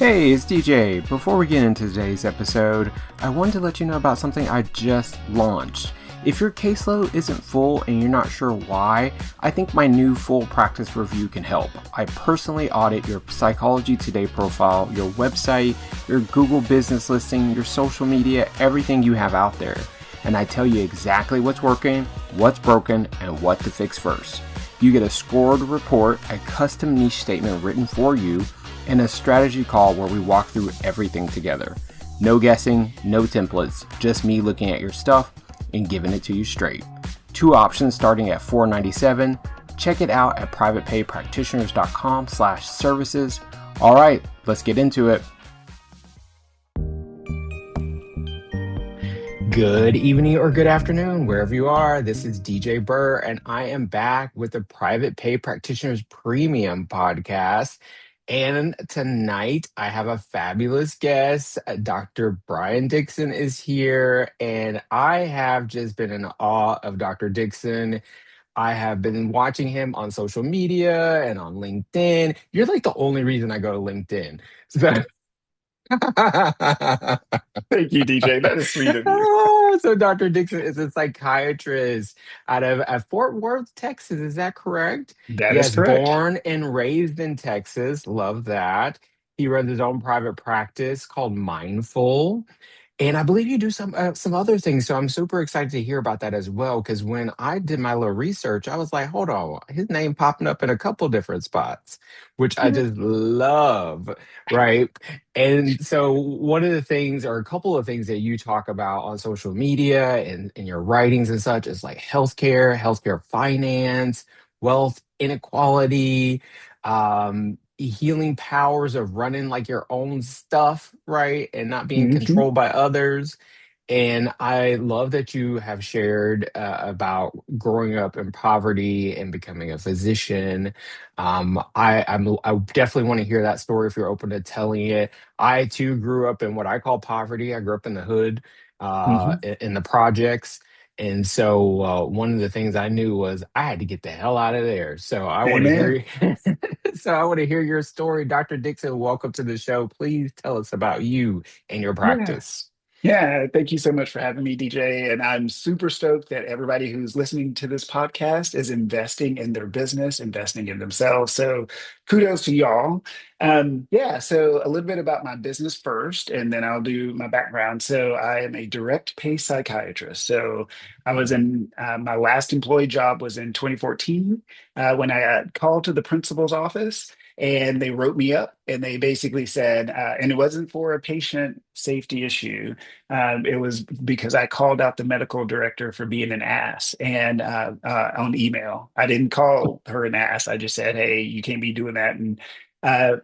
Hey, it's DJ. Before we get into today's episode, I wanted to let you know about something I just launched. If your caseload isn't full and you're not sure why, I think my new full practice review can help. I personally audit your Psychology Today profile, your website, your Google business listing, your social media, everything you have out there. And I tell you exactly what's working, what's broken, and what to fix first. You get a scored report, a custom niche statement written for you, and a strategy call where we walk through everything together. No guessing, no templates, just me looking at your stuff and giving it to you straight. 2 options starting at $4.97. Check it out at privatepaypractitioners.com/services. All right, let's get into it. Good evening or good afternoon, wherever you are. This is DJ Burr, and I am back with the Private Pay Practitioners Premium podcast. And tonight I have a fabulous guest. Dr. Brian Dixon is here, and I have just been in awe of Dr. Dixon. I have been watching him on social media and on LinkedIn. You're like the only reason I go to LinkedIn. So Thank you, DJ. That is sweet of you. So Dr. Dixon is a psychiatrist out of Fort Worth, Texas. Is that correct? That is Yes, correct. born and raised in Texas. Love that. He runs his own private practice called Mindful. And I believe you do some other things. So I'm super excited to hear about that as well. Because when I did my little research, I was like, hold on, his name popping up in a couple different spots, which I just love, right? And so one of the things, or a couple of things that you talk about on social media and in your writings and such is like healthcare finance, wealth inequality, healing powers of running like your own stuff, right? And not being Mhm. controlled by others. And I love that you have shared about growing up in poverty and becoming a physician. I definitely want to hear that story if you're open to telling it. I too grew up in what I call poverty. I grew up in the hood, Mhm. in the projects. And so one of the things I knew was I had to get the hell out of there. So I want to Amen. hear so I want to hear your story. Dr. Dixon, welcome to the show. Please tell us about you and your Yeah. practice. Yeah, thank you so much for having me, DJ. And I'm super stoked that everybody who's listening to this podcast is investing in their business, investing in themselves. So kudos to y'all. Yeah, so a little bit about my business first, and then I'll do my background. So I am a direct pay psychiatrist. So I was in my last employee job was in 2014 when I called to the principal's office and they wrote me up and they basically said, and it wasn't for a patient safety issue. It was because I called out the medical director for being an ass and on email. I didn't call her an ass. I just said, hey, you can't be doing that. And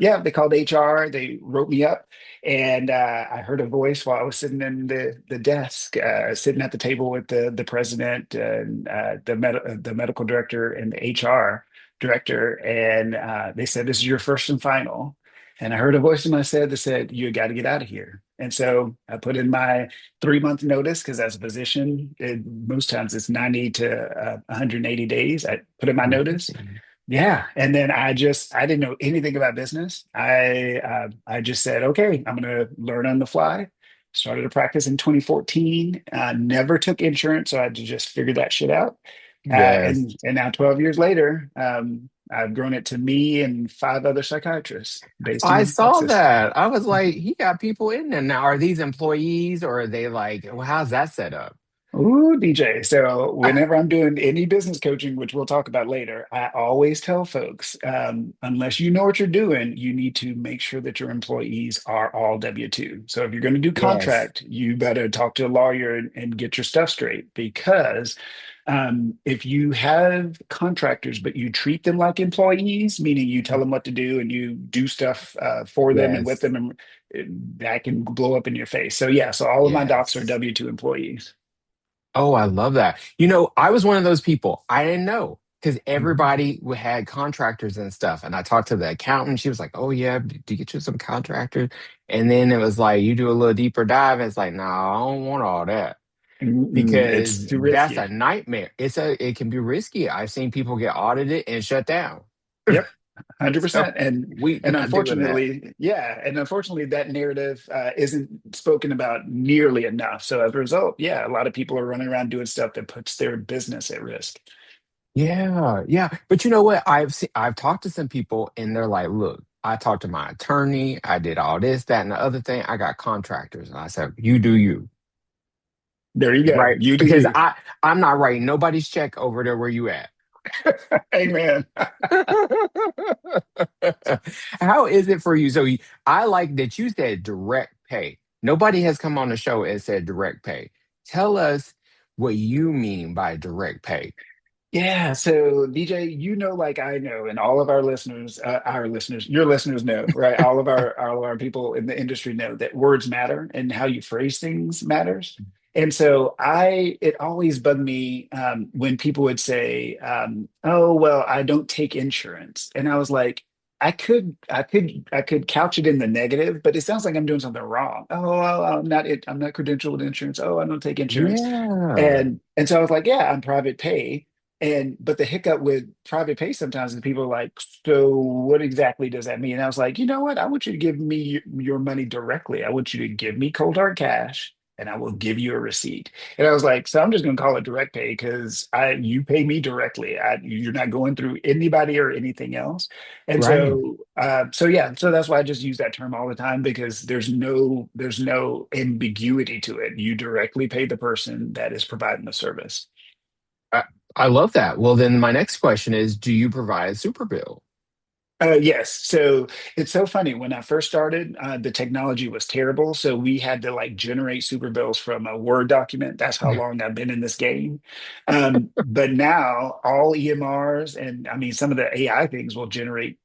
yeah, they called HR. They wrote me up. And I heard a voice while I was sitting in the desk, sitting at the table with the president and the medical director and the HR director. And they said, this is your first and final. And I heard a voice in my head that said, you got to get out of here. And so I put in my 3 month notice because as a physician, most times it's 90 to 180 days. I put in my notice. Mhm. Yeah. And then I didn't know anything about business. I just said, okay, I'm going to learn on the fly. Started a practice in 2014. Never took insurance, so I had to just figure that shit out. Yes. And now 12 years later, I've grown it to me and 5 other psychiatrists based I in saw Texas. that. I was like, he got people in there. Now, are these employees or are they like, well, how's that set up? Ooh, DJ. So whenever I'm doing any business coaching, which we'll talk about later, I always tell folks, unless you know what you're doing, you need to make sure that your employees are all W-2. So if you're going to do Yes. contract, you better talk to a lawyer and get your stuff straight because if you have contractors, but you treat them like employees, meaning you tell them what to do and you do stuff for them and with Yes. them, and that can blow up in your face. So yeah, so all of my docs are Yes. W-2 employees. Oh, I love that. I was one of those people. I didn't know because Mhm. everybody had contractors and stuff. And I talked to the accountant. She was like, oh, yeah, do you get you some contractors? And then it was like, you do a little deeper dive. And it's like, no, I don't want all that Mm-mm, it's because too that's a risky. nightmare. It can be risky. I've seen people get audited and shut down. Yep. So 100%. we And not doing that. unfortunately, yeah, and unfortunately, that narrative isn't spoken about nearly enough. So as a result, yeah, a lot of people are running around doing stuff that puts their business at risk. Yeah, yeah. But you know what? I've talked to some people and they're like, look, I talked to my attorney, I did all this, that, and the other thing. I got contractors. And I said, you do you, There you go. right? You do Because you. I'm not writing nobody's check over there where you at. Amen. How is it for you? So I like that you said direct pay. Nobody has come on the show and said direct pay. Tell us what you mean by direct pay. Yeah, so DJ, you know, like I know, and all of our listeners, your listeners know, right? All of our people in the industry know that words matter and how you phrase things matters. And so it always bugged me when people would say, "Oh, well, I don't take insurance," and I was like, I could couch it in the negative, but it sounds like I'm doing something wrong. Oh, well, I'm not credentialed with insurance. Oh, I don't take insurance, Yeah, and so I was like, yeah, I'm private pay. And but the hiccup with private pay sometimes is people are like, so what exactly does that mean? And I was like, you know what? I want you to give me your money directly. I want you to give me cold hard cash and I will give you a receipt. And I was like, so I'm just gonna call it direct pay because I you pay me directly. You're not going through anybody or anything else. And right. so yeah, so that's why I just use that term all the time because there's no ambiguity to it. You directly pay the person that is providing the service. I, I love that. Well, then my next question is, do you provide a super bill? Yes. So it's so funny. When I first started, the technology was terrible. So we had to like generate super bills from a Word document. That's how long I've been in this game. But now all EMRs and I mean, some of the AI things will generate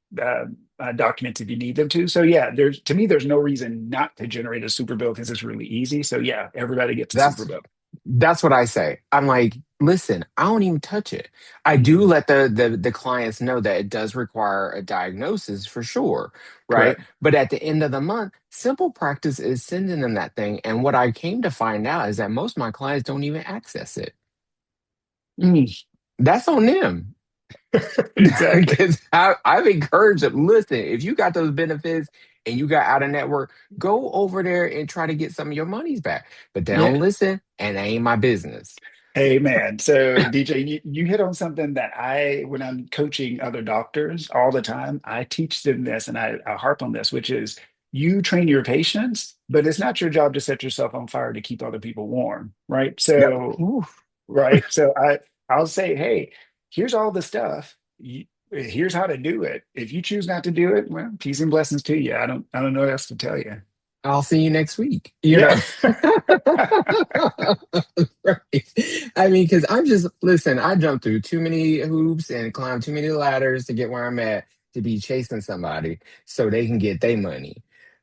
documents if you need them to. So yeah, to me, there's no reason not to generate a super bill because it's really easy. So yeah, everybody gets a super That's bill. that's what I say. I'm like, listen, I don't even touch it. I do Mhm. let the clients know that it does require a diagnosis for sure, right? Correct. But at the end of the month, simple practice is sending them that thing. And what I came to find out is that most of my clients don't even access it. Mm, That's on them. exactly. Because I've encouraged them, listen, if you got those benefits and you got out of network, go over there and try to get some of your monies back. But they Yeah. don't listen, and it ain't my business. Hey man, so DJ, you hit on something that when I'm coaching other doctors all the time, I teach them this and I harp on this, which is you train your patients, but it's not your job to set yourself on fire to keep other people warm, right? Yeah. So, Oof. right. I'll say, hey, here's all the stuff. Here's how to do it. If you choose not to do it, well, peace and blessings to you. I don't know what else to tell you. I'll see you next week. Yeah. Right. I mean, because I'm just, listen, I jumped through too many hoops and climbed too many ladders to get where I'm at to be chasing somebody so they can get their money.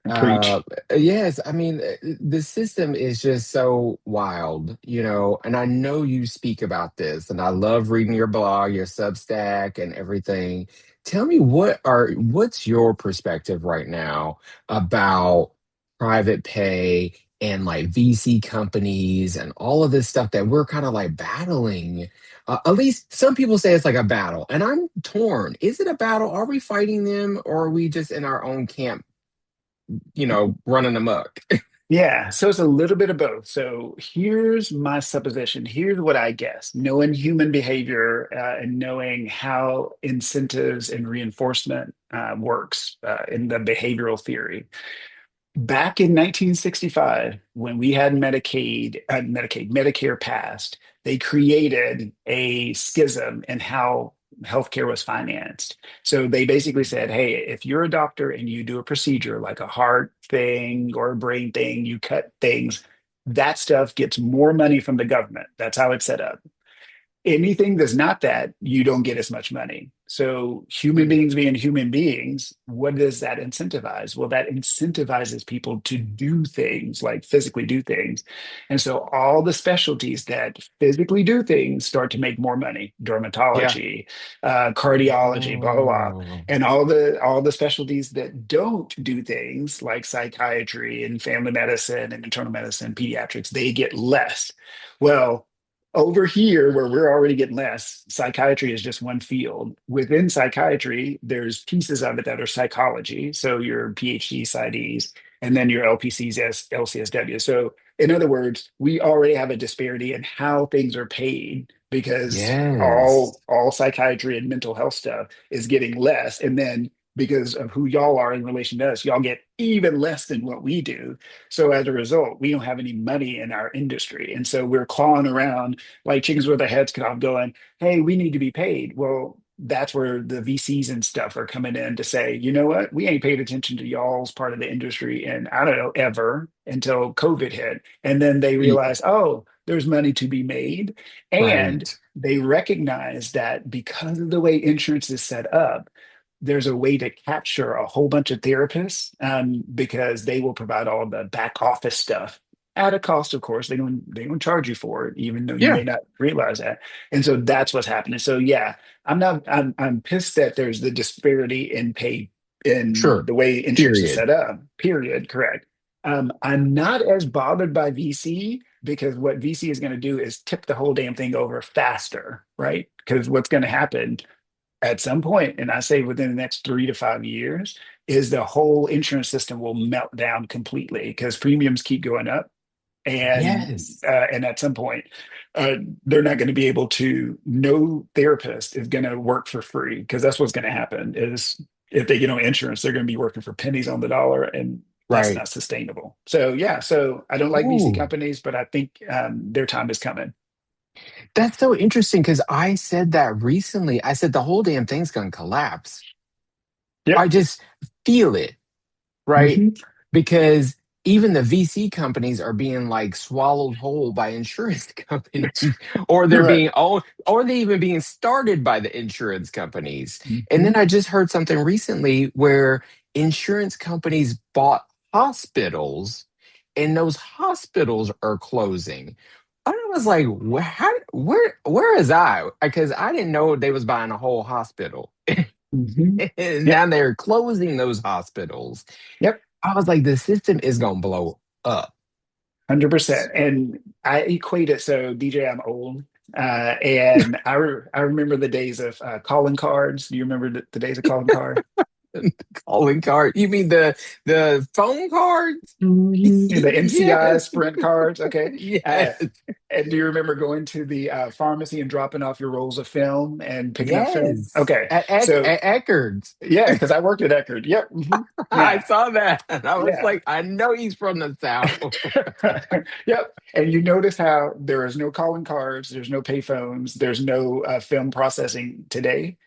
Uh, Preach. yes, I mean, the system is just so wild, and I know you speak about this, and I love reading your blog, your Substack, and everything. Tell me what's your perspective right now about private pay and like VC companies and all of this stuff that we're kind of like battling. At least some people say it's like a battle, and I'm torn. Is it a battle? Are we fighting them, or are we just in our own camp, running amok? Yeah, so it's a little bit of both. So here's my supposition. Here's what I guess. Knowing human behavior and knowing how incentives and reinforcement works in the behavioral theory. Back in 1965, when we had Medicare passed, they created a schism in how healthcare was financed. So they basically said, hey, if you're a doctor and you do a procedure like a heart thing or a brain thing, you cut things, that stuff gets more money from the government. That's how it's set up. Anything that's not that, you don't get as much money. So, human Mm. beings being human beings, what does that incentivize? Well, that incentivizes people to do things like physically do things. And so, all the specialties that physically do things start to make more money Yeah. dermatology, cardiology, blah, blah, blah. Oh, And all the specialties that don't do things like psychiatry and family medicine and internal medicine, pediatrics, they get less. Well, over here, where we're already getting less, psychiatry is just one field. Within psychiatry, there's pieces of it that are psychology. So your PhD PsyDs, and then your LPCs, LCSW. So in other words, we already have a disparity in how things are paid because Yes. all psychiatry and mental health stuff is getting less. And then because of who y'all are in relation to us, y'all get even less than what we do. So as a result, we don't have any money in our industry. And so we're clawing around like chickens with their heads cut off, going, hey, we need to be paid. Well, that's where the VCs and stuff are coming in to say, you know what, we ain't paid attention to y'all's part of the industry, and I don't know, ever until COVID hit. And then they Y- realize, oh, there's money to be made. And Right. they recognize that because of the way insurance is set up, there's a way to capture a whole bunch of therapists, because they will provide all the back office stuff at a cost. Of course, they don't charge you for it, even though you Yeah. may not realize that. And so that's what's happening. So yeah, I'm pissed that there's the disparity in pay in Sure. the way insurance is Period. set up. Period. Correct. I'm not as bothered by VC because what VC is going to do is tip the whole damn thing over faster, right? Because what's going to happen at some point, and I say within the next 3 to 5 years, is the whole insurance system will melt down completely because premiums keep going up, Yes. and at some point, uh, they're not going to be able to. No therapist is going to work for free because that's what's going to happen. Is if they get on insurance, they're going to be working for pennies on the dollar, and that's Right. not sustainable. So yeah, so I don't like VC Ooh. companies, but I think their time is coming. That's so interesting because I said that recently. I said the whole damn thing's gonna collapse. I Yep. just feel it, right? Hmm. Because even the VC companies are being like swallowed whole by insurance companies, or they're Correct. being owned, or they even being started by the insurance companies. And then Hmm. I just heard something recently where insurance companies bought hospitals, and those hospitals are closing. I was like, where is I? Because I didn't know they was buying a whole hospital. Hmm. And Yep. now they're closing those hospitals. Yep. I was like, the system is gonna blow up. 100%. And I equate it. So, DJ, I'm old. And I remember the days of calling cards. Do you remember the days of calling card? Calling card. You mean the phone cards? Mhm. The NCI Yes. Sprint cards. Okay. Uh, Yes. and do you remember going to the pharmacy and dropping off your rolls of film and picking up film? Yes. Okay. So, At Eckerd's. yeah, because I worked at Eckerd. Yep. I Yeah. saw that. And I was Yeah. like, I know he's from the South. Yep. And you notice how there is no calling cards, there's no payphones, there's no film processing today,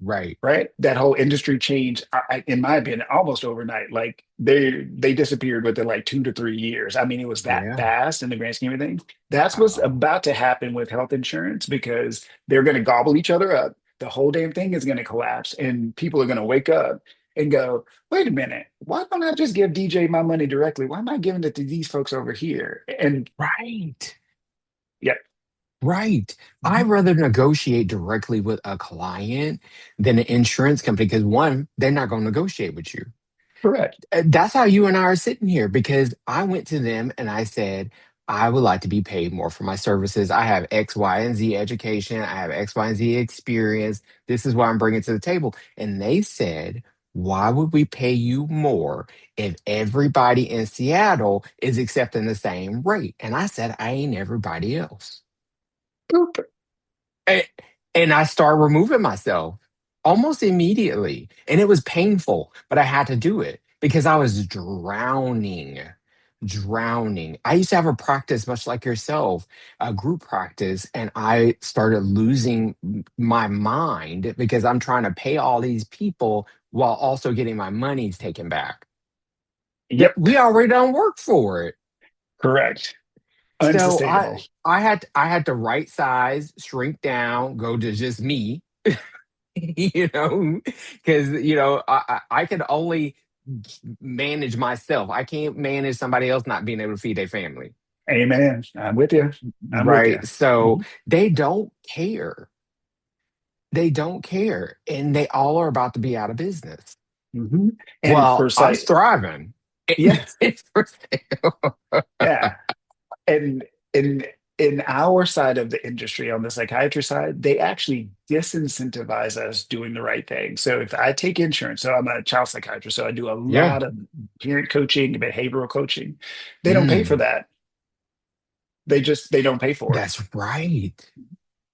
Right. right? That whole industry changed, in my opinion, almost overnight. Like they disappeared within like 2 to 3 years. I mean, it was that Yeah. fast in the grand scheme of things. That's what's Oh, about to happen with health insurance because they're going to gobble each other up. The whole damn thing is going to collapse, and people are going to wake up and go, wait a minute, why don't I just give DJ my money directly? Why am I giving it to these folks over here? And right. yeah. Right. I'd Mhm. rather negotiate directly with a client than an insurance company because one, they're not going to negotiate with you. Correct. That's how you and I are sitting here because I went to them and I said, I would like to be paid more for my services. I have X, Y, and Z education. I have X, Y, and Z experience. This is what I'm bringing to the table. And they said, why would we pay you more if everybody in Seattle is accepting the same rate? And I said, I ain't everybody else. Boop. A- And I started removing myself almost immediately. And it was painful, but I had to do it because I was drowning. I used to have a practice much like yourself, a group practice, and I started losing my mind because I'm trying to pay all these people while also getting my monies taken back. Yep. We already done work for it. Correct. So Unsustainable. I had to right size, shrink down, go to just me, because I can only manage myself. I can't manage somebody else not being able to feed their family. Amen. I'm with you. I'm with you. Right. So Mhm. they don't care. They don't care. And they all are about to be out of business. Hmm. And for Well, I'm site, thriving. yeah, It's for sale. yeah. And in our side of the industry, on the psychiatry side, they actually disincentivize us doing the right thing. So if I take insurance, so I'm a child psychiatrist, so I do a Yeah. lot of parent coaching, behavioral coaching. They don't pay for Mm, that. They don't pay for it. that's right.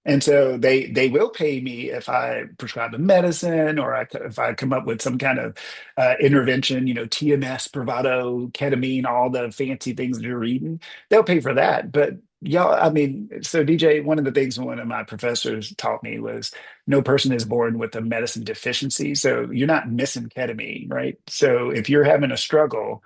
And so they will pay me if I prescribe a medicine or if I come up with some kind of intervention, TMS, Spravato, ketamine, all the fancy things that you're reading. They'll pay for that. But y'all, I mean, so DJ, one of the things one of my professors taught me was no person is born with a medicine deficiency. So you're not missing ketamine, right? So if you're having a struggle,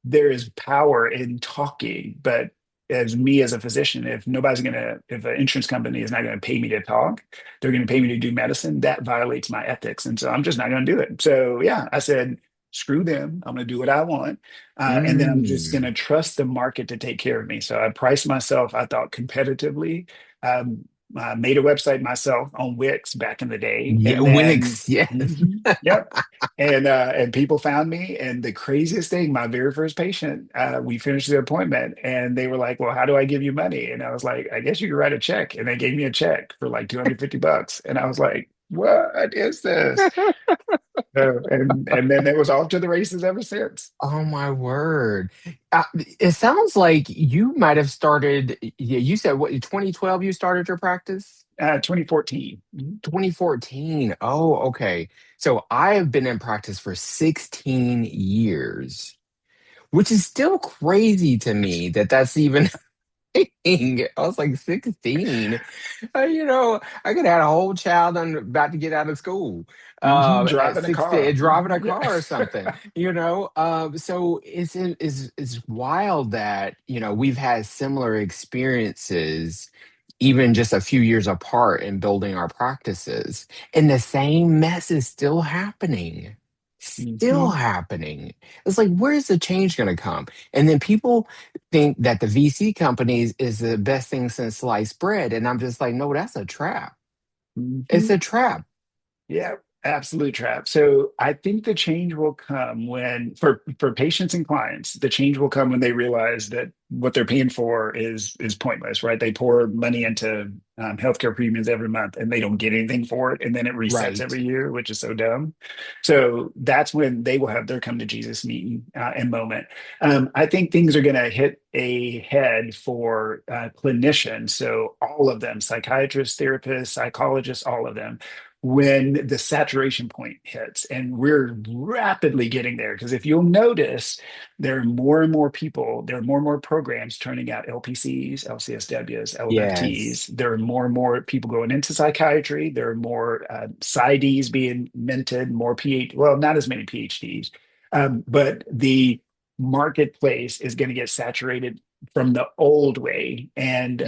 there is power in talking, but as me as a physician, if an insurance company is not gonna pay me to talk, they're gonna pay me to do medicine. That violates my ethics, and so I'm just not gonna do it. So yeah, I said, screw them. I'm gonna do what I want, and then I'm just Mm. gonna trust the market to take care of me. So I priced myself, I thought competitively. I made a website myself on Wix back in the day, Yeah, and then. Wix, yes. Yep, and people found me. And the craziest thing, my very first patient, we finished the appointment and they were like, well, how do I give you money? And I was like, I guess you could write a check. And they gave me a check for like $250. And I was like, what is this? And then it was off to the races ever since. Oh my word. It sounds like you might have started, yeah, you said what, 2012 you started your practice? 2014. Mhm. 2014. Oh, okay. So I have been in practice for 16 years, which is still crazy to me that that's even I was like 16. I could have had a whole child about to get out of school Mhm. at Driving a 16, car. driving Mhm. a Yeah. car or something, So it's wild that, we've had similar experiences, even just a few years apart in building our practices. And the same mess is still happening. Still Mhm. happening. It's like, where's the change going to come? And then people think that the VC companies is the best thing since sliced bread. And I'm just like, no, that's a trap. It's Mhm. a trap. Yeah, absolute trap. So I think the change will come when, for patients and clients, the change will come when they realize that what they're paying for is pointless, right? They pour money into healthcare premiums every month and they don't get anything for it, and then it resets Right. every year, which is so dumb. So that's when they will have their come to Jesus meeting and moment. I think things are going to hit a head for clinicians. So all of them, psychiatrists, therapists, psychologists, all of them when the saturation point hits. And we're rapidly getting there because if you'll notice, there are more and more people, there are more and more programs turning out LPCs, LCSWs, Yes. LMFTs. There are more and more people going into psychiatry. There are more PsyDs being minted, more PhD, well, not as many PhDs, but the marketplace is going to get saturated from the old way. And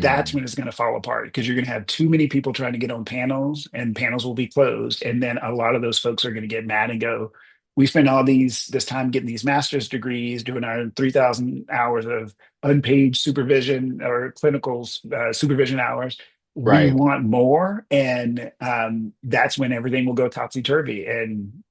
that's Mm, when it's going to fall apart because you're going to have too many people trying to get on panels and panels will be closed. And then a lot of those folks are going to get mad and go, we spent this time getting these master's degrees, doing our 3,000 hours of unpaid supervision or clinical supervision hours. We right. want more. And that's when everything will go topsy turvy. And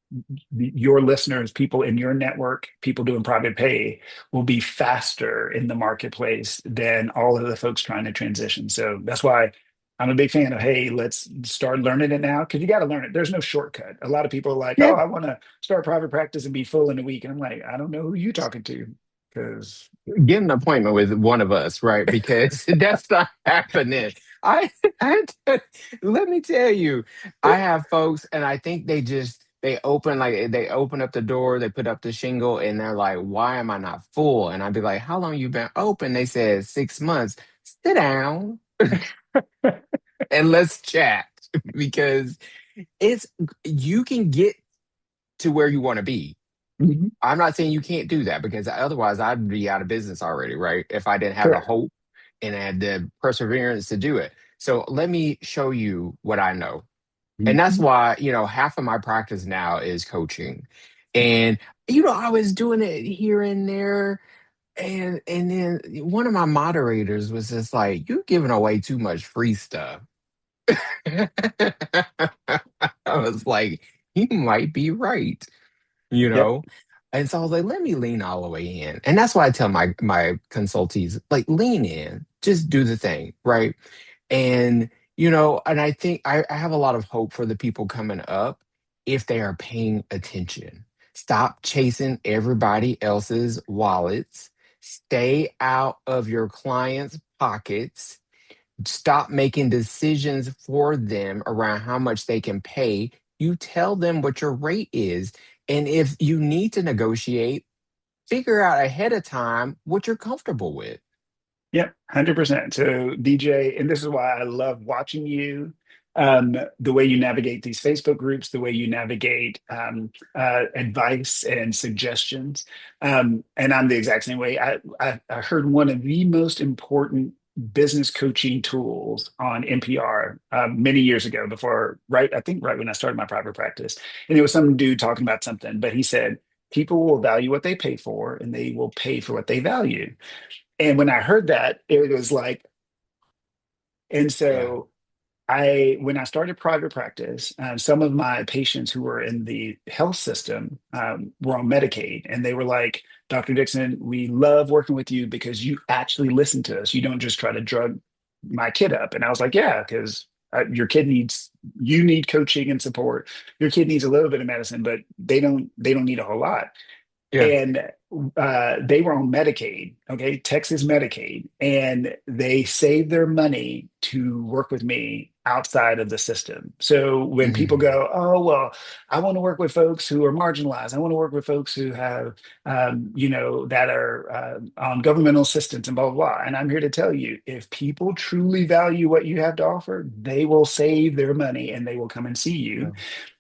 your listeners, people in your network, people doing private pay will be faster in the marketplace than all of the folks trying to transition. So that's why I'm a big fan of, hey, let's start learning it now because you got to learn it. There's no shortcut. A lot of people are like, oh, Yeah. I want to start private practice and be full in a week. And I'm like, I don't know who you talking to because Get an appointment with one of us, right? Because that's not happening. I, let me tell you, I have folks, and I think they open up the door, they put up the shingle, and they're like, "Why am I not full?" And I'd be like, "How long you been open?" They said 6 months. Sit down and let's chat because it's you can get to where you want to be. Mhm. I'm not saying you can't do that because otherwise I'd be out of business already, right? If I didn't have the Correct. hope and had the perseverance to do it. So let me show you what I know. And that's Mhm. why, half of my practice now is coaching. And, I was doing it here and there. And then one of my moderators was just like, you're giving away too much free stuff. I was like, he might be right, you Yep. know? And so I was like, let me lean all the way in. And that's why I tell my consultees, like, lean in, just do the thing, right? And, and I think I have a lot of hope for the people coming up if they are paying attention. Stop chasing everybody else's wallets. Stay out of your clients' pockets. Stop making decisions for them around how much they can pay. You tell them what your rate is. And if you need to negotiate, figure out ahead of time what you're comfortable with. Yep, 100%. So, DJ, and this is why I love watching you, the way you navigate these Facebook groups, the way you navigate advice and suggestions. And I'm the exact same way. I heard one of the most important business coaching tools on NPR many years ago, before, right, I think right when I started my private practice. And it was some dude talking about something, but he said, people will value what they pay for, and they will pay for what they value. And when I heard that, it was like, and Yeah. so when I started private practice, some of my patients who were in the health system were on Medicaid, and they were like, Dr. Dixon, we love working with you because you actually listen to us. You don't just try to drug my kid up. And I was like, yeah, because your kid needs, you need coaching and support. Your kid needs a little bit of medicine, but they don't need a whole lot. Yeah. And they were on Medicaid, okay, Texas Medicaid, and they saved their money to work with me outside of the system. So when people Mhm. go, oh, well, I want to work with folks who are marginalized, I want to work with folks who have, that are on governmental assistance and blah, blah, blah. And I'm here to tell you, if people truly value what you have to offer, they will save their money and they will come and see you. Yeah.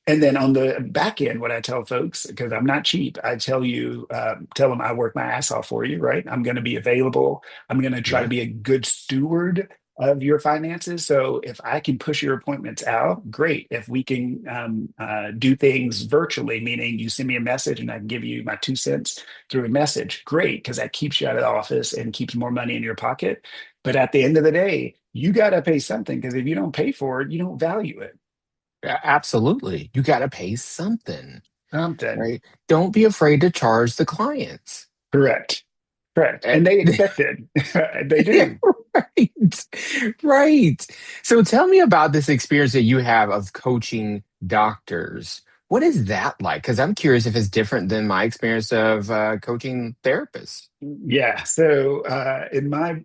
And then on the back end, what I tell folks, because I'm not cheap, I tell them I work my ass off for you, right? I'm going to be available. I'm going to try to Yeah. be a good steward of your finances. So if I can push your appointments out, great. If we can do things virtually, meaning you send me a message and I can give you my 2 cents through a message, great, because that keeps you out of the office and keeps more money in your pocket. But at the end of the day, you got to pay something, because if you don't pay for it, you don't value it. Absolutely. You got to pay something, Something. right? Don't be afraid to charge the clients. Correct. Correct. Eh, And they expect it. They do. Right. Right. So tell me about this experience that you have of coaching doctors. What is that like? Because I'm curious if it's different than my experience of coaching therapists. Yeah. So in my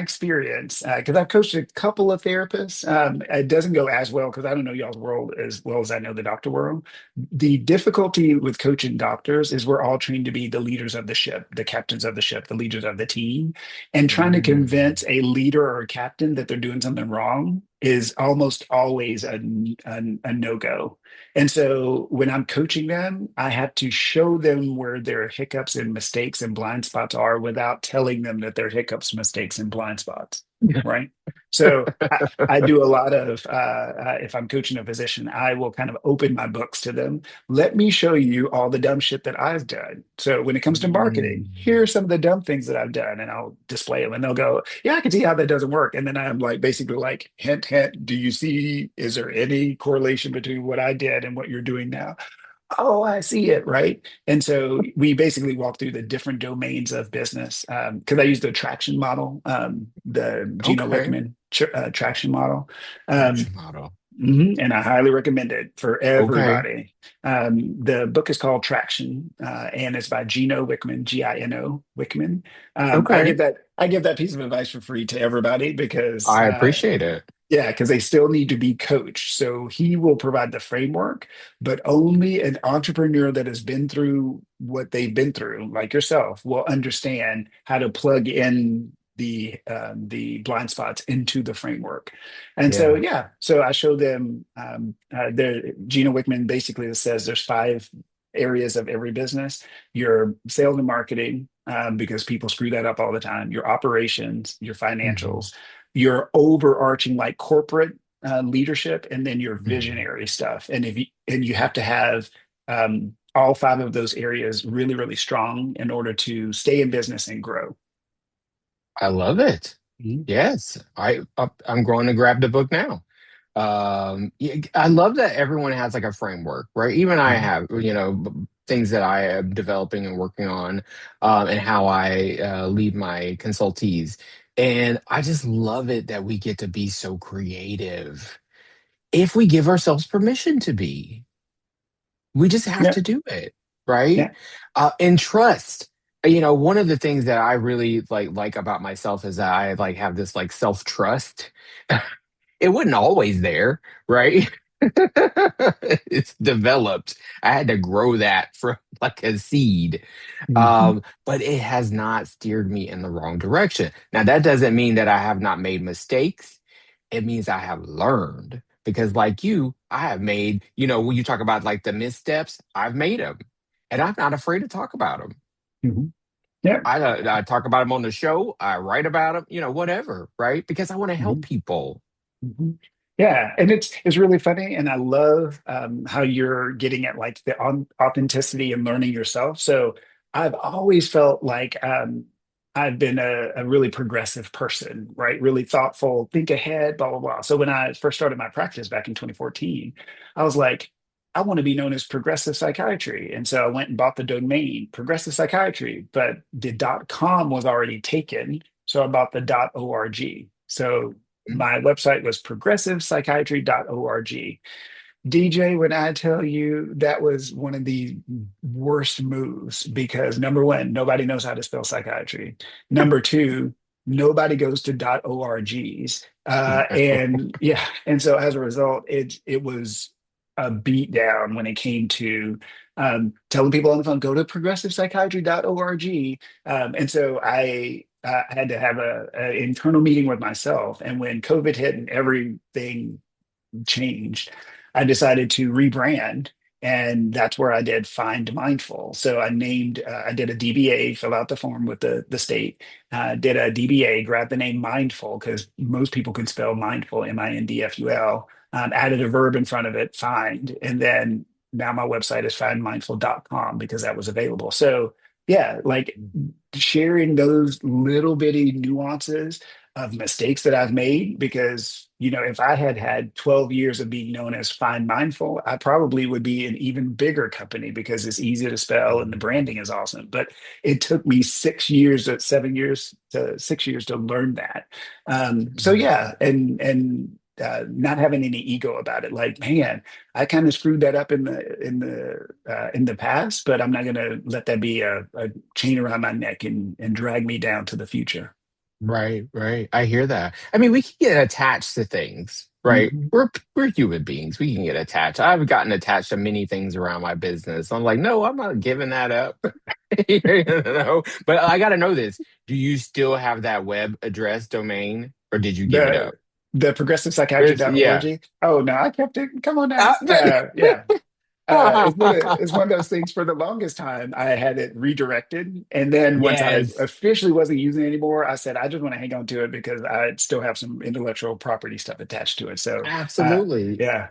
experience, because I've coached a couple of therapists, it doesn't go as well because I don't know y'all's world as well as I know the doctor world. The difficulty with coaching doctors is we're all trained to be the leaders of the ship, the captains of the ship, the leaders of the team, and trying to Mm. convince a leader or a captain that they're doing something wrong is almost always a no-go. And so when I'm coaching them, I have to show them where their hiccups and mistakes and blind spots are without telling them that they're hiccups, mistakes, and blind spots. Right. So I do a lot of, if I'm coaching a physician, I will kind of open my books to them. Let me show you all the dumb shit that I've done. So when it comes to marketing, here are Mm. some of the dumb things that I've done, and I'll display them, and they'll go, yeah, I can see how that doesn't work. And then I'm like, basically like, hint, hint, do you see, is there any correlation between what I did and what you're doing now? Oh, I see it, right? And so we basically walk through the different domains of business, because I use the traction model, the Gino Okay. Wickman traction model. Um, Traction model. and I highly recommend it for Okay. everybody. The book is called Traction, and it's by Gino Wickman, Gino Wickman. Okay. I give that piece of advice for free to everybody because I appreciate it. yeah, because they still need to be coached. So he will provide the framework, but only an entrepreneur that has been through what they've been through, like yourself, will understand how to plug in the blind spots into the framework. And so Yeah. yeah, so I show them Gino Wickman basically says there's 5 areas of every business: your sales and marketing, because people screw that up all the time, your operations, your Hmm. financials, your overarching like corporate leadership, and then your Hmm. visionary stuff. And you have to have all 5 of those areas really, really strong in order to stay in business and grow. I love it. Mhm. Yes. I'm going to grab the book now. Yeah, I love that everyone has like a framework, right? Even I Mhm. have, things that I am developing and working on, and how I lead my consultees. And I just love it that we get to be so creative if we give ourselves permission to be. We just have Yeah. to do it, right? Yeah. And trust. One of the things that I really like about myself is that I like have this like self trust. It wasn't always there, right? It's developed. I had to grow that from like a seed. Mhm. But it has not steered me in the wrong direction. Now, that doesn't mean that I have not made mistakes. It means I have learned because, like you, I have made, when you talk about like the missteps, I've made them and I'm not afraid to talk about them. Mhm. Yeah. I talk about them on the show. I write about them, whatever, right? Because I want to help Mhm. people. Mhm. Yeah, and it's really funny, and I love how you're getting at like the authenticity and learning yourself. So I've always felt like I've been a really progressive person, right? Really thoughtful, think ahead, blah blah blah. So when I first started my practice back in 2014, I was like, I want to be known as progressive psychiatry, and so I went and bought the domain progressive psychiatry, but the .com was already taken, so I bought the .org. So my website was progressivepsychiatry.org. DJ, when I tell you that was one of the worst moves because number one, nobody knows how to spell psychiatry. Number two, nobody goes to .orgs. And yeah, and so as a result, it was a beat down when it came to telling people on the phone, go to progressivepsychiatry.org. And so I had to have a internal meeting with myself. And when COVID hit and everything changed, I decided to rebrand. And that's where I did Find Mindful. So I did a DBA, fill out the form with the state, did a DBA, grabbed the name Mindful because most people can spell mindful, Mindful, added a verb in front of it, find. And then now my website is findmindful.com because that was available. So, yeah, like sharing those little bitty nuances of mistakes that I've made because, if I had had 12 years of being known as Find Mindful, I probably would be an even bigger company because it's easy to spell and the branding is awesome. But it took me 6 years, 7 years to 6 years to learn that. So yeah, and not having any ego about it. Like, man, I kind of screwed that up in the past, but I'm not going to let that be a chain around my neck and drag me down to the future. Right, right. I hear that. I mean, we can get attached to things, right? Mhm. We're human beings. We can get attached. I've gotten attached to many things around my business. I'm like, no, I'm not giving that up. But I got to know this. Do you still have that web address domain, or did you give it The up? the Yeah. progressivepsychiatry.org. Oh no, I kept it. Come on now. Uh, Yeah. It's one of those things for the longest time. I had it redirected. And then once I yes, officially wasn't using it anymore, I said, I just want to hang on to it because I still have some intellectual property stuff attached to it. So, absolutely. yeah,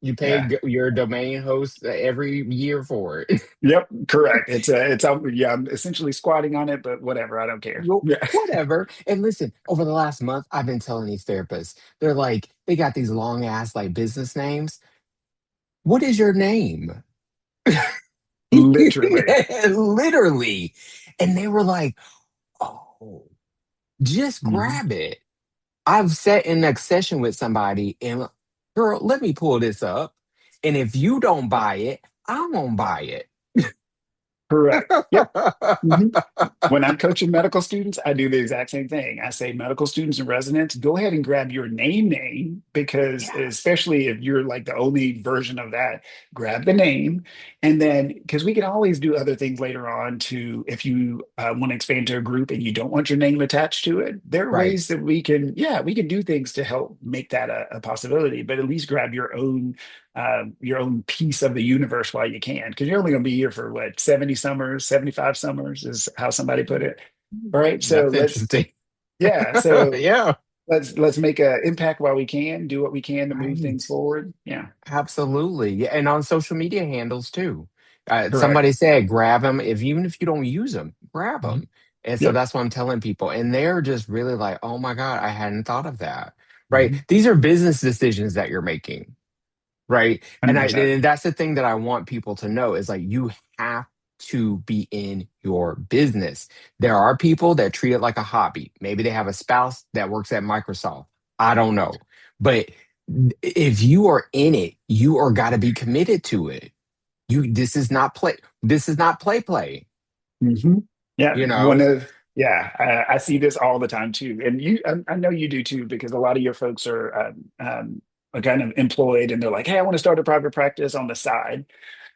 You pay yeah. your domain host every year for it. Yep, correct. Yeah, I'm essentially squatting on it, but whatever. I don't care. Well, Yeah. whatever. And listen, over the last month, I've been telling these therapists, they're like, they got these long ass like business names. What is your name? Literally. Literally. And they were like, oh, just Mhm. grab it. I've sat in a session with somebody and girl, let me pull this up. And if you don't buy it, I'm gonna buy Correct. Yep. it. Mhm. When I'm coaching medical students, I do the exact same thing. I say, medical students and residents, go ahead and grab your name because, Yes. especially if you're like the only version of that, grab the name. And then, because we can always do other things later on to, if you want to expand to a group and you don't want your name attached to it, there are Right. ways that we can do things to help make that a possibility, but at least grab your own piece of the universe while you can, because you're only going to be here for what, 70 summers, 75 summers is how somebody put it. All right. So That's interesting. yeah. So Yeah. let's make an impact while we can, do what we can to move Right. things forward. Yeah. Absolutely. Yeah. And on social media handles too. Correct. Somebody said, grab them. Even if you don't use them, grab Mhm. them. And so Yep. that's what I'm telling people. And they're just really like, oh my God, I hadn't thought of that. Right. Mhm. These are business decisions that you're making. right? And I 100%. and that's the thing that I want people to know is like you have to be in your business. There are people that treat it like a hobby. Maybe they have a spouse that works at Microsoft. I don't know. But if you are in it, you are got to be committed to it. You this is not play. This is not play, Hmm. Yeah, you know? yeah, I see this all the time too, and I know you do too, because a lot of your folks are kind of employed, and they're like, "Hey, I want to start a private practice on the side."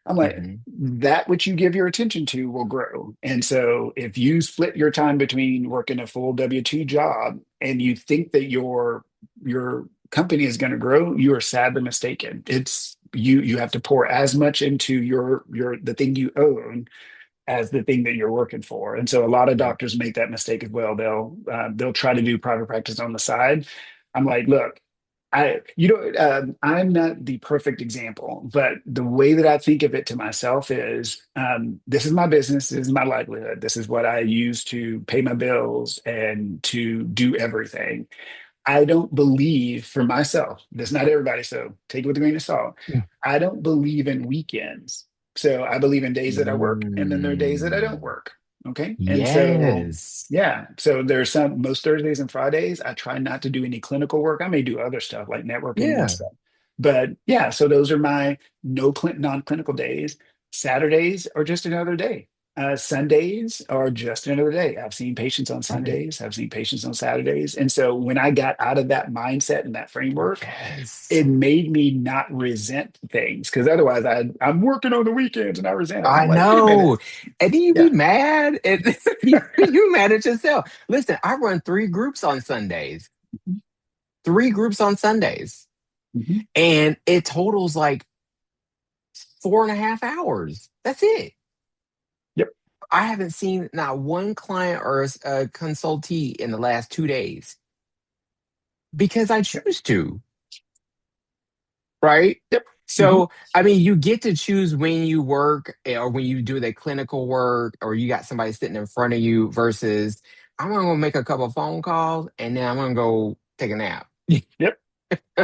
I'm like, Hmm. that which you give your attention to will grow. And so if you split your time between working a full W-2 job and you think that your company is going to grow, you are sadly mistaken. It's you have to pour as much into your the thing you own as the thing that you're working for. And so a lot of Yep. doctors make that mistake as well. They'll try to do private practice on the side. I'm like, look, I'm not the perfect example, but the way that I think of it to myself is, this is my business, this is my livelihood, this is what I use to pay my bills and to do everything. I don't believe for myself, that's not everybody, so take it with a grain of salt. I don't believe in weekends. So I believe in days that I work, and then there are days that I don't Mm. work. Okay. And so, Yes. yeah, so there's most Thursdays and Fridays, I try not to do any clinical work. I may do other stuff like networking and Yeah. stuff. But yeah, so those are my non-clinical days. Saturdays are just another day. Sundays are just another day. I've seen patients on Right. Sundays, I've seen patients on Saturdays. And so when I got out of that mindset and that framework, Yes. it made me not resent things, because otherwise I'm working on the weekends and I resent it. And I'm I like, wait a minute. know. And then you be Yeah. mad and you mad at yourself. Listen, I run 3 groups on Sundays. 3 groups on Sundays. Mhm. And it totals like 4.5 hours. That's it. Yep. I haven't seen not one client or a consultee in the last 2 days because I Yep. choose to, right? Yep. Hmm. So, I mean, you get to choose when you work or when you do the clinical work or you got somebody sitting in front of you versus I'm going to make a couple of phone calls and then I'm going to go take a nap. Yep.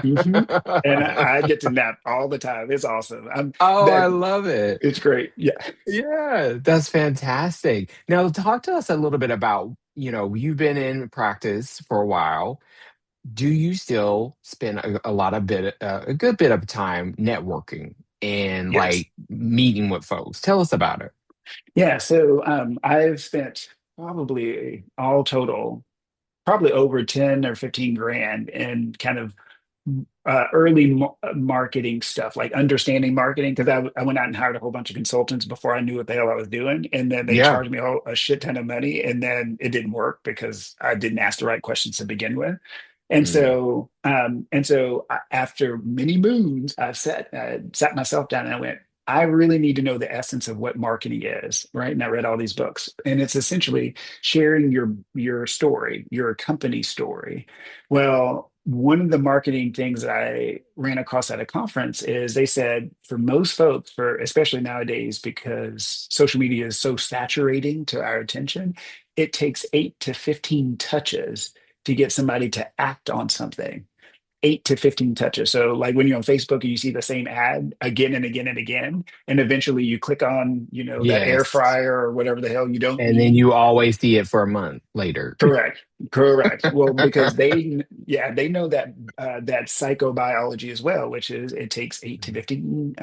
Hmm. And I get to nap all the time. It's awesome. Oh, I That love it. it's great. Yeah. Yeah, that's fantastic. Now, talk to us a little bit about, you've been in practice for a while. Do you still spend a good bit of time networking and Yes. like meeting with folks? Tell us about it. Yeah. So I've spent probably all total, probably over 10 or 15 grand in kind of early marketing stuff, like understanding marketing, because I went out and hired a whole bunch of consultants before I knew what the hell I was doing. And then they Yeah. charged me a shit ton of money. And then it didn't work because I didn't ask the right questions to begin with. Mm. And so after many moons, sat myself down and I went, I really need to know the essence of what marketing is, right? And I read all these books, and it's essentially sharing your story, your company story. Well, one of the marketing things that I ran across at a conference is they said for most folks, for especially nowadays, because social media is so saturating to our attention, it takes 8 to 15 touches to get somebody to act on something. 8 to 15 touches. So, like when you're on Facebook and you see the same ad again and again and again, and eventually you click on, that air Yes. fryer or whatever the hell you don't And then need. you always see it for a month later. Correct. Correct. Well, because they know that that psychobiology as well, which is it takes 8 to 15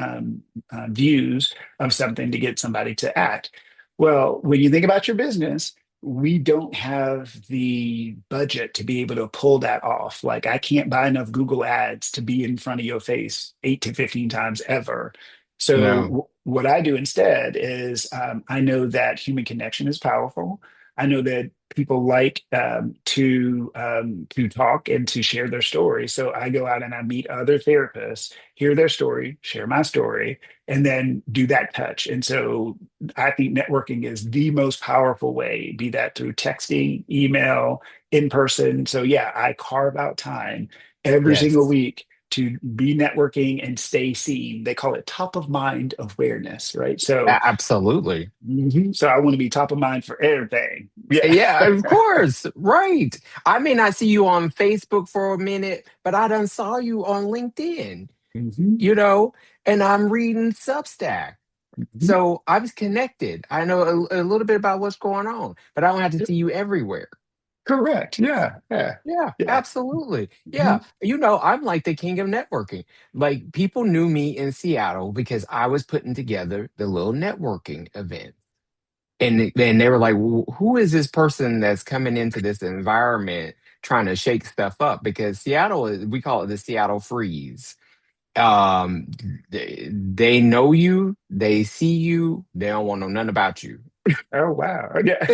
views of something to get somebody to act. Well, when you think about your business, we don't have the budget to be able to pull that off. Like I can't buy enough Google ads to be in front of your face 8 to 15 times ever. So No. what I do instead is I know that human connection is powerful. I know that people like to talk and to share their story. So I go out and I meet other therapists, hear their story, share my story, and then do that touch. And so I think networking is the most powerful way, be that through texting, email, in person. So yeah, I carve out time every single Yes. week to be networking and stay seen. They call it top of mind awareness, right? So Absolutely. so I want to be top of mind for everything. Yeah. Yeah, of course. Right. I may not see you on Facebook for a minute, but I done saw you on LinkedIn. Hmm. you know, and I'm reading Substack. Hmm. So I was connected. I know a little bit about what's going on, but I don't have to see you everywhere. Correct. Yeah. Yeah. Yeah, Yeah. absolutely. Hmm. Yeah. I'm like the king of networking. Like people knew me in Seattle because I was putting together the little networking event. And then they were like, Who is this person that's coming into this environment trying to shake stuff up?" Because Seattle, we call it the Seattle freeze. Um, they know you, they see you, they don't want to know nothing about you. Oh, wow. Yeah.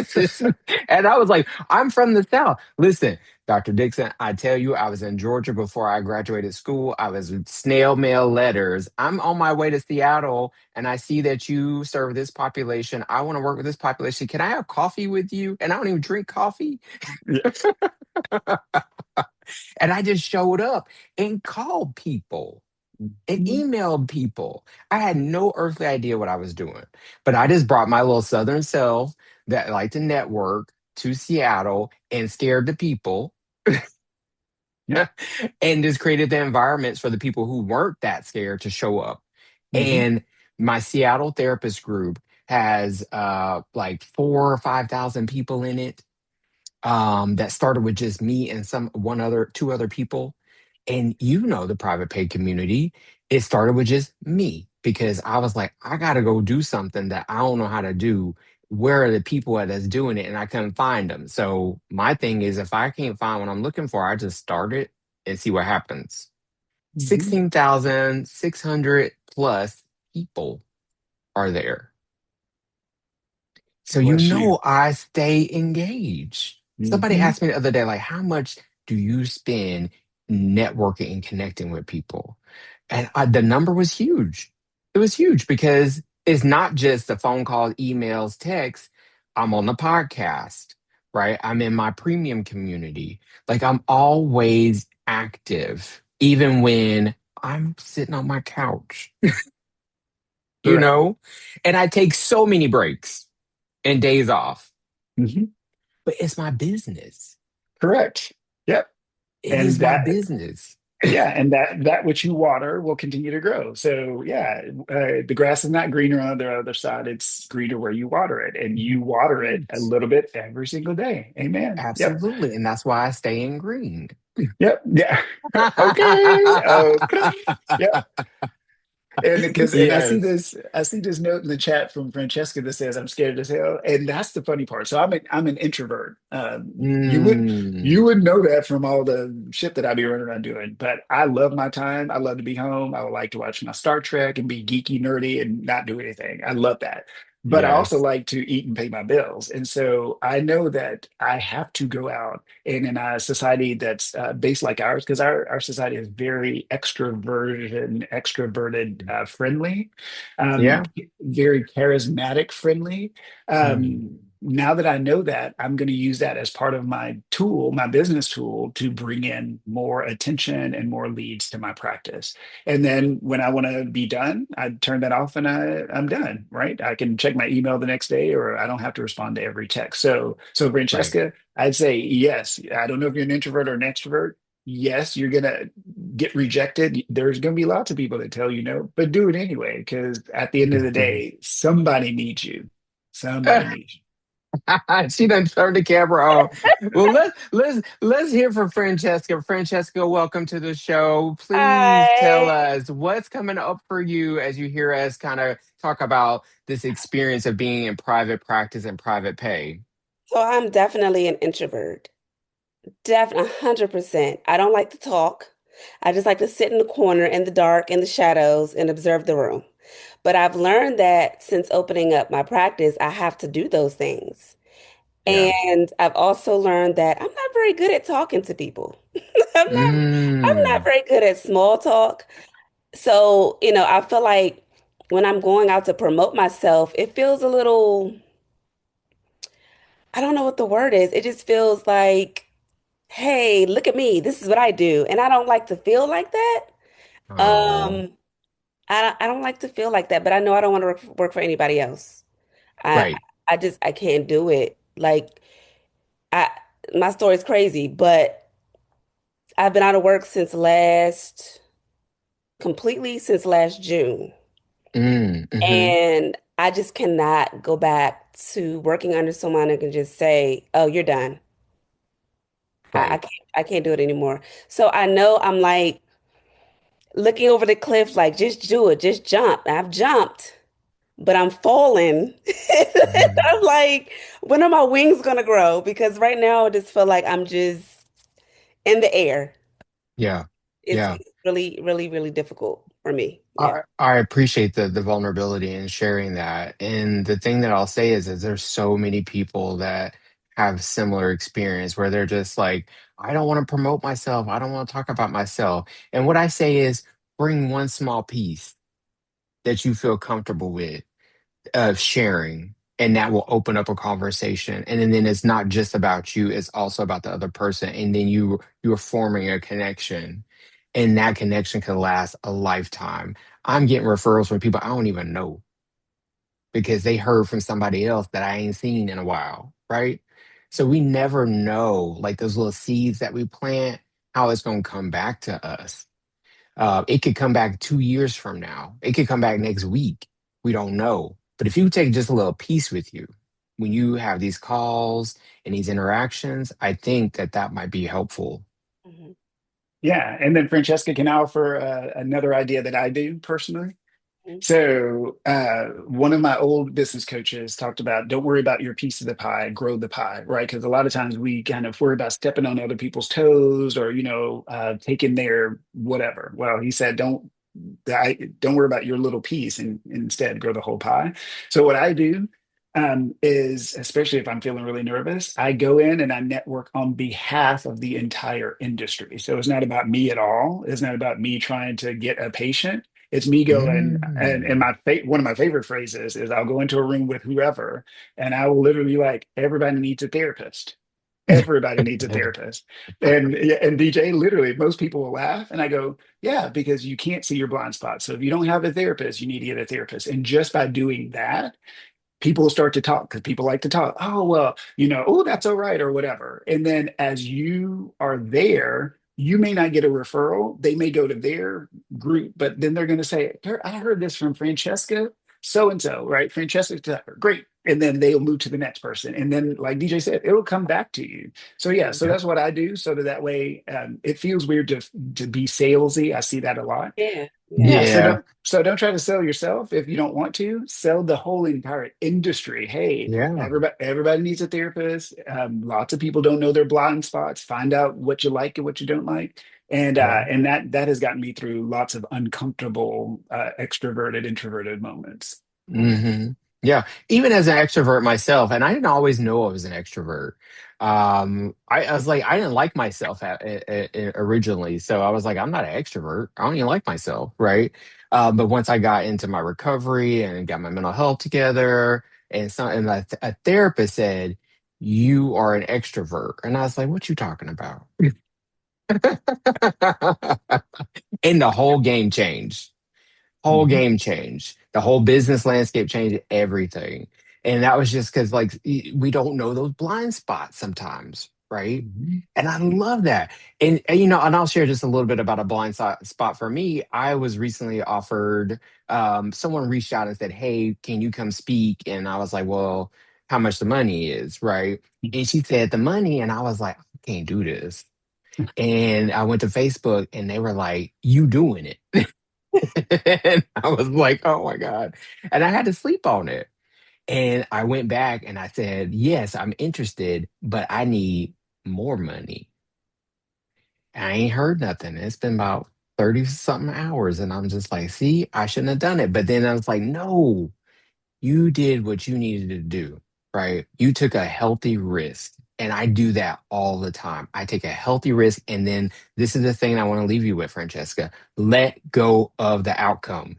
And I was like, I'm from the South. Listen, Dr. Dixon, I tell you, I was in Georgia before I graduated school. I was snail mail letters. I'm on my way to Seattle and I see that you serve this population. I want to work with this population. Can I have coffee with you? And I don't even drink coffee. Yeah. And I just showed up and called people and Mhm. emailed people. I had no earthly idea what I was doing, but I just brought my little Southern self that liked to network to Seattle and scared the people Yeah. and just created the environments for the people who weren't that scared to show up. Hmm. And my Seattle therapist group has like 4 or 5 thousand people in it, that started with just me and two other people. And the private pay community, it started with just me because I was like, I got to go do something that I don't know how to do. Where are the people that's doing it? And I couldn't find them. So my thing is, if I can't find what I'm looking for, I just start it and see what happens. Hmm. 16,600 plus people are there. So Bless you. I stay engaged. Somebody Hmm. asked me the other day, like, how much do you spend networking and connecting with people? And the number was huge. It was huge because it's not just the phone calls, emails, texts. I'm on the podcast, right? I'm in my premium community. Like I'm always active, even when I'm sitting on my couch, you Correct. know? And I take so many breaks and days off, Hmm. but it's my business. Correct. Yep. It is And my that, business. yeah, and that which you water will continue to grow. So yeah, the grass is not greener on the other side; it's greener where you water it, and you water it a Yes, little bit every single day. Amen. Yep. absolutely. And that's why I stay in green. Yep. Yeah. Okay. Okay. Yep. And because Yes. I see this note in the chat from Francesca that says I'm scared as hell, and that's the funny part. So I'm an introvert. You Mm, would know that from all the shit that I be running around doing. But I love my time. I love to be home. I would like to watch my Star Trek and be geeky, nerdy, and not do anything. I love that. But I also yes. like to eat and pay my bills, and so I know that I have to go out and in a society that's based like ours, because our society is very extroverted friendly, um, Yeah. very charismatic friendly. Mm, Now that I know that, I'm going to use that as part of my tool, my business tool, to bring in more attention and more leads to my practice. And then when I want to be done, I turn that off and I'm done, right? I can check my email the next day, or I don't have to respond to every text. So right. Francesca, I'd say yes. I don't know if you're an introvert or an extrovert. Yes, you're gonna get rejected. There's gonna be lots of people that tell you no, but do it anyway, because at the end of the day, somebody needs you. Somebody needs you. She done turned the camera on. Well, let's hear from Francesca. Francesca, welcome to the show. Please tell Hi. us what's coming up for you as you hear us kind of talk about this experience of being in private practice and private pay. So I'm definitely an introvert. Definitely 100%. I don't like to talk. I just like to sit in the corner in the dark, in the shadows, and observe the room. But I've learned that since opening up my practice, I have to do those things. Yeah. And I've also learned that I'm not very good at talking to people. I'm not Mm. very good at small talk. So, I feel like when I'm going out to promote myself, it feels a little, I don't know what the word is. It just feels like, hey, look at me. This is what I do. And I don't like to feel like that. Oh, Um, I don't like to feel like that, but I know I don't want to work for anybody else. I right. I can't do it. Like I my story's crazy, but I've been out of work since last completely since last June. Mm-hmm. And I just cannot go back to working under someone who can just say, "Oh, you're done." I Right. can't do it anymore. So I know I'm like looking over the cliff, like just do it, just jump. I've jumped, but I'm falling. Mhm. I'm like, when are my wings gonna grow? Because right now I just feel like I'm just in the air. Yeah. Yeah. It's really, really, really difficult for me. Yeah. I appreciate the vulnerability and sharing that. And the thing that I'll say is there's so many people that have similar experience where they're just like, I don't want to promote myself. I don't want to talk about myself. And what I say is bring one small piece that you feel comfortable with of sharing, and that will open up a conversation. And then it's not just about you, it's also about the other person. And then you're forming a connection. And that connection can last a lifetime. I'm getting referrals from people I don't even know because they heard from somebody else that I ain't seen in a while, right? So we never know, like those little seeds that we plant, how it's going to come back to us. It could come back 2 years from now. It could come back next week. We don't know. But if you take just a little piece with you when you have these calls and these interactions, I think that that might be helpful. Mhm. Yeah. And then Francesca can offer another idea that I do personally. Mhm. So, one of my old business coaches talked about don't worry about your piece of the pie, grow the pie, right? Because a lot of times we kind of worry about stepping on other people's toes or, taking their whatever. Well, he said, don't worry about your little piece and instead grow the whole pie. So, what I do is, especially if I'm feeling really nervous, I go in and I network on behalf of the entire industry. So, it's not about me at all. It's not about me trying to get a patient. It's me going, and Mm. one of my favorite phrases is I'll go into a room with whoever, and I will literally be like, everybody needs a therapist. Everybody needs a therapist. And DJ, literally, most people will laugh, and I go, yeah, because you can't see your blind spots. So if you don't have a therapist, you need to get a therapist. And just by doing that, people will start to talk because people like to talk. Oh, well, oh, that's all right, or whatever. And then as you are there, you may not get a referral. They may go to their group, but then they're going to say, I heard this from Francesca, so and so, right? Francesca, great. And then they'll move to the next person. And then, like DJ said, it'll come back to you. So, yeah, so Yep. that's what I do. So that way, it feels weird to be salesy. I see that a lot. Yeah. Yeah, Yeah. so don't try to sell yourself if you don't want to. Sell the whole entire industry. Hey, Yeah. everybody needs a therapist. Lots of people don't know their blind spots. Find out what you like and what you don't like, and Yeah. that has gotten me through lots of uncomfortable extroverted, introverted moments. hmm Yeah. Even as an extrovert myself, and I didn't always know I was an extrovert. I was like, I didn't like myself originally. So I was like, I'm not an extrovert. I don't even like myself. Right. But once I got into my recovery and got my mental health together, and a therapist said, you are an extrovert. And I was like, what you talking about? And the whole game changed. Whole Mhm. game changed. The whole business landscape changed everything. And that was just because, like, we don't know those blind spots sometimes, right? Mhm. And I love that. And I'll share just a little bit about a spot for me. I was recently offered, someone reached out and said, hey, can you come speak? And I was like, well, how much the money is, right? And she said the money. And I was like, I can't do this. And I went to Facebook and they were like, you doing it. And I was like, oh my God. And I had to sleep on it. And I went back and I said, yes, I'm interested, but I need more money. I ain't heard nothing. It's been about 30 something hours. And I'm just like, see, I shouldn't have done it. But then I was like, no, you did what you needed to do, right? You took a healthy risk. And I do that all the time. I take a healthy risk. And then this is the thing I want to leave you with, Francesca. Let go of the outcome.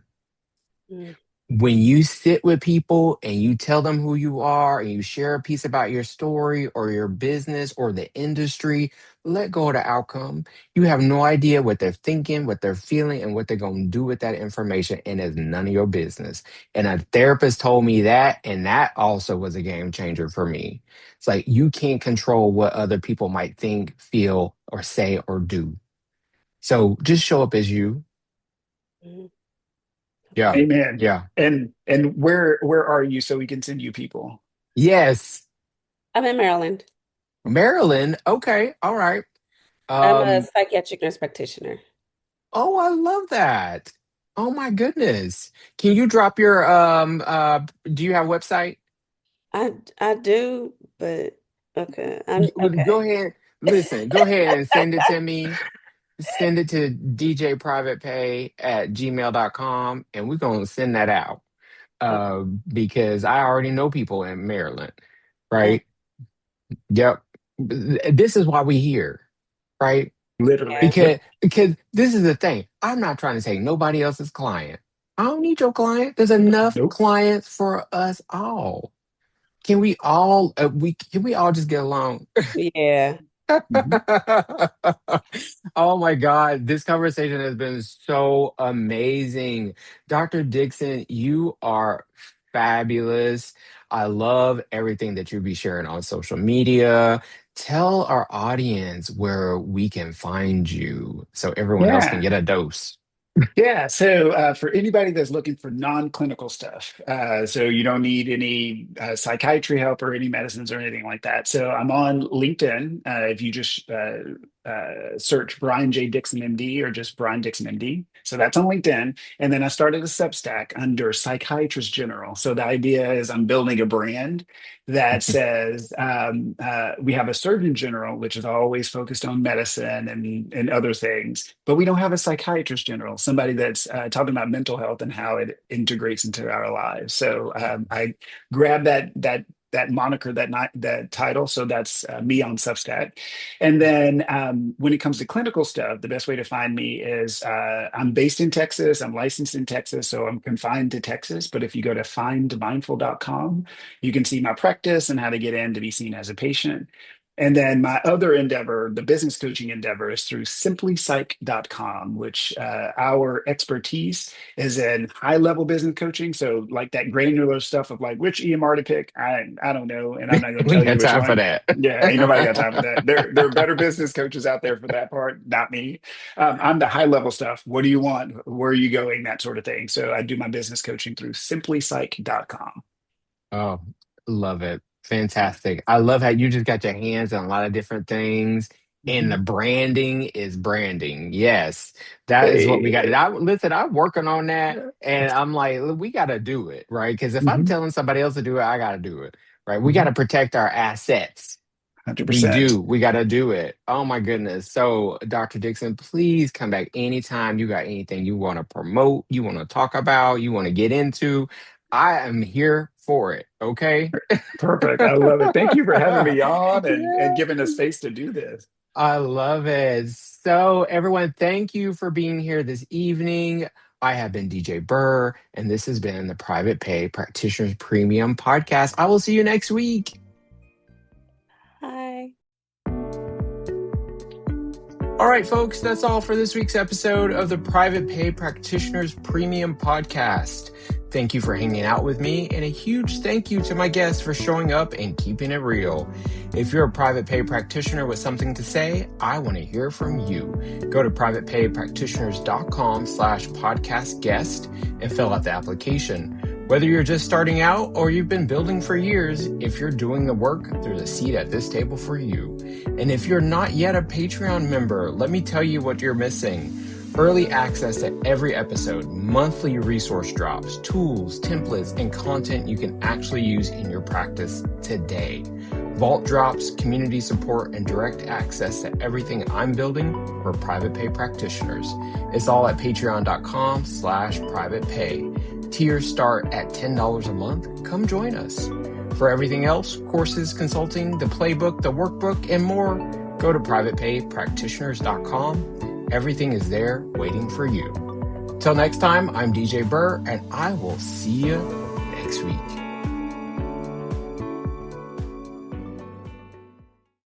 Mm. When you sit with people and you tell them who you are and you share a piece about your story or your business or the industry, let go of the outcome. You have no idea what they're thinking, what they're feeling, and what they're going to do with that information, and it's none of your business. And a therapist told me that, and that also was a game changer for me. It's like you can't control what other people might think, feel, or say or do. So just show up as you. Mhm. Yeah. Okay. Amen. Yeah. And where are you so we can send you people? Yes. I'm in Maryland. Maryland. Okay. All right. I'm a Um, psychiatric nurse practitioner. oh, I love that. Oh my goodness. Can you drop your do you have a website? I do, but okay. Well, go Okay. ahead. Listen, go ahead and send it to me. Send it to djprivatepay@gmail.com and we're gonna send that out. Okay. Because I already know people in Maryland, Oh, right? Yep. This is why we here, right? Literally. yeah. Because this is the thing. I'm not trying to take nobody else's client. I don't need your client. There's enough Nope. clients for us all. Can we all just get along? Yeah. Mhm. Oh my God, this conversation has been so amazing. Dr. Dixon, you are fabulous. I love everything that you be sharing on social media. Tell our audience where we can find you so everyone else can Yeah. get a dose. Yeah, so for anybody that's looking for non-clinical stuff, so you don't need any psychiatry help or any medicines or anything like that. So I'm on LinkedIn. If you just search Brian J. Dixon MD or just Brian Dixon MD. So that's on LinkedIn. And then I started a Substack under Psychiatrist General. So the idea is I'm building a brand that says we have a Surgeon General, which is always focused on medicine and other things, but we don't have a Psychiatrist General, somebody that's talking about mental health and how it integrates into our lives. So I grabbed that moniker, that title. So that's me on Substack. And then when it comes to clinical stuff, the best way to find me is I'm based in Texas. I'm licensed in Texas, so I'm confined to Texas. But if you go to findmindful.com, you can see my practice and how to get in to be seen as a patient. And then my other endeavor, the business coaching endeavor, is through simplypsych.com, which our expertise is in high level business coaching. So, like that granular stuff of like which EMR to pick, I don't know. And I'm not going to We tell you got which time for one. that. Yeah, ain't nobody got time for that. There are better business coaches out there for that part, not me. I'm the high level stuff. What do you want? Where are you going? That sort of thing. So, I do my business coaching through simplypsych.com. Oh, love it. Fantastic. I love how you just got your hands on a lot of different things. And the Mhm. branding is branding. Yes, that is what we got. Hey. Listen, I'm working on that. And I'm like, "Look, we got to do it, right? Because if I'm Mhm. telling somebody else to do it, I got to do it, right? We got Mhm. to protect our assets. We 100%. do. We got to do it. Oh my goodness. So, Dr. Dixon, please come back anytime you got anything you want to promote, you want to talk about, you want to get into. I am here for it. Okay. Perfect. I love it. Thank you for having me on and Yeah. giving us space to do this. I love it. So, everyone, thank you for being here this evening. I have been DJ Burr, and this has been the Private Pay Practitioners Premium Podcast. I will see you next week. Hi. All right, folks, that's all for this week's episode of the Private Pay Practitioners Premium Podcast. Thank you for hanging out with me, and a huge thank you to my guests for showing up and keeping it real. If you're a private pay practitioner with something to say, I want to hear from you. Go to privatepaypractitioners.com/podcast guest and fill out the application. Whether you're just starting out or you've been building for years, if you're doing the work, there's a seat at this table for you. And if you're not yet a Patreon member, let me tell you what you're missing. Early access to every episode, monthly resource drops, tools, templates, and content you can actually use in your practice today. Vault drops, community support, and direct access to everything I'm building for private pay practitioners. It's all at patreon.com/privatepay. Tiers start at $10 a month. Come join us. For everything else, courses, consulting, the playbook, the workbook, and more, go to privatepaypractitioners.com. Everything is there waiting for you. Till next time, I'm DJ Burr, and I will see you next week.